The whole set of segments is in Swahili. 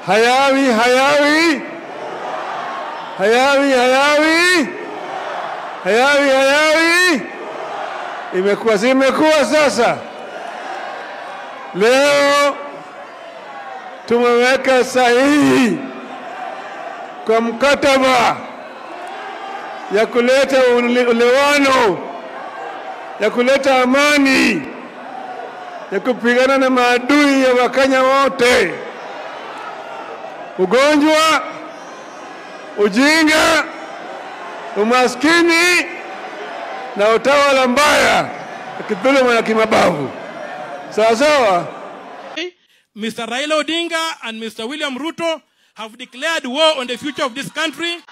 Hayawi, hayawi. Hayawi, hayawi. Hayawi, hayawi. Imekuwa sasa. Leo tumeweka sahihi kwa mkataba ya kuleta ulewano, ya kuleta amani, ya kupigana na maadui ya Wakenya wote. Ugonjwa, ujinga, umaskini na utawala mbaya, kidhuluma na kimabavu. Sawa. Mr. Raila Odinga and Mr. William Ruto have declared war on the future of this country.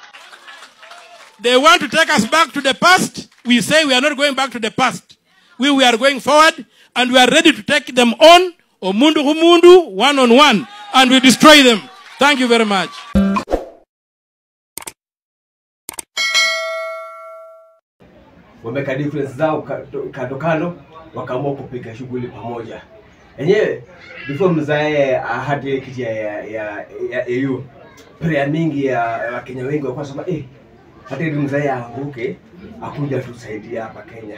They want to take us back to the past. We say we are not going back to the past. We are going forward, and we are ready to take them on, Omundu Humundu, one-on-one, and we destroy them. Thank you very much. Wameka difference zao kando kando, wakaamua kupiga shughuli pamoja. Enyewe before mzae ahadi kiti ya EU, prayer mingi ya Kenya wengi walikuwa wanasema hata ili mzae aanguke akuja tusaidia hapa Kenya.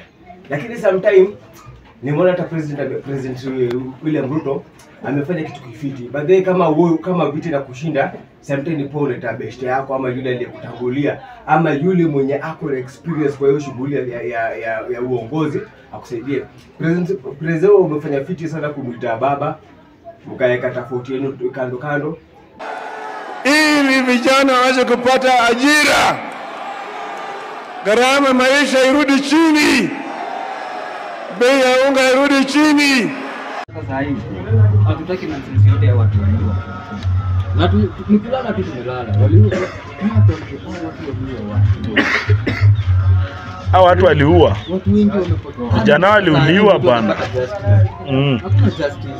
Lakini sometime nimeona hata President William Ruto amefanya kitu kifiti. Baadaye kama viti na kushinda, sometimes ni pole tabeshte yako ama yule aliyekutangulia ama yule mwenye ako experience kwa hiyo shughuli ya uongozi akusaidie. President umefanya fiti sana kumuita baba, mkaeka tofauti yenu kando kando ili vijana waweze kupata ajira, gharama maisha irudi chini, bei ya unga irudi chini. Sasa hivi hatutaki nonsense yote ya watu waliwa. Na tukilala tu tumelala. Waliua. Hao watu waliua. Watu wengi wamepotea. Vijana waliuliwa bana.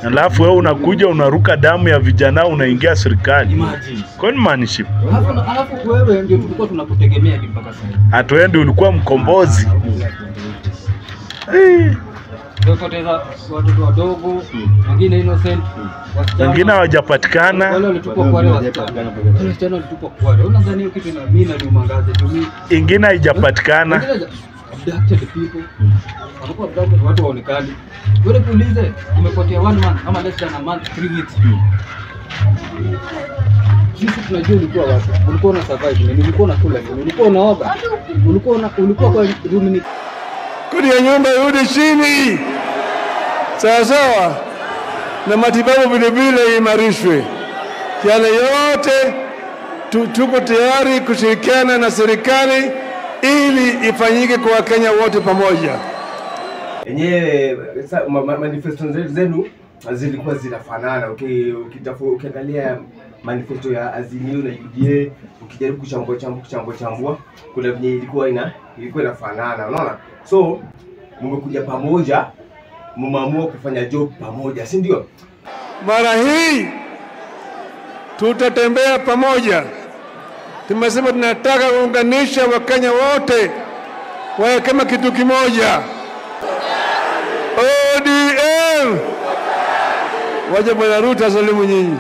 Alafu wewe unakuja unaruka damu ya vijana unaingia serikali. Kwa nini manship? Alafu wewe ndio tulikuwa tunakutegemea mpaka sasa. Hatuendi ulikuwa mkombozi. Tukoteza watoto wadogo, wengine innocent, wengine hawajapatikana. Wale walitupwa kwa wale wasichana. Wasichana walitupwa kwa wale. Unadhani hiyo kitu na mimi na niumangaze tu mimi. Ingine haijapatikana. Abducted people. Wanakuwa abducted watu waonekani. Wewe kuulize umepotea 1 month ama less than a month, 3 weeks. Sisi tunajua ulikuwa wapi. Ulikuwa una survive, ulikuwa unakula, ulikuwa unaoga. Ulikuwa kwa room kodi ya nyumba irudi chini. Sawa. Na matibabu vile vile imarishwe. Yale yote tuko tayari kushirikiana na serikali ili ifanyike kwa Wakenya wote pamoja. Enyewe manifesto zenu zilikuwa zinafanana. Ukiangalia manifesto ya Azimio na UDA, ukijaribu kuchambua kuna venye ilikuwa inafanana, unaona? So mmekuja pamoja, mmeamua kufanya job pamoja, si ndio? Mara hii tutatembea pamoja. Tumesema tunataka kuunganisha Wakenya wote wawe kama kitu kimoja. ODM. Waje Bwana Ruto asalimu nyinyi.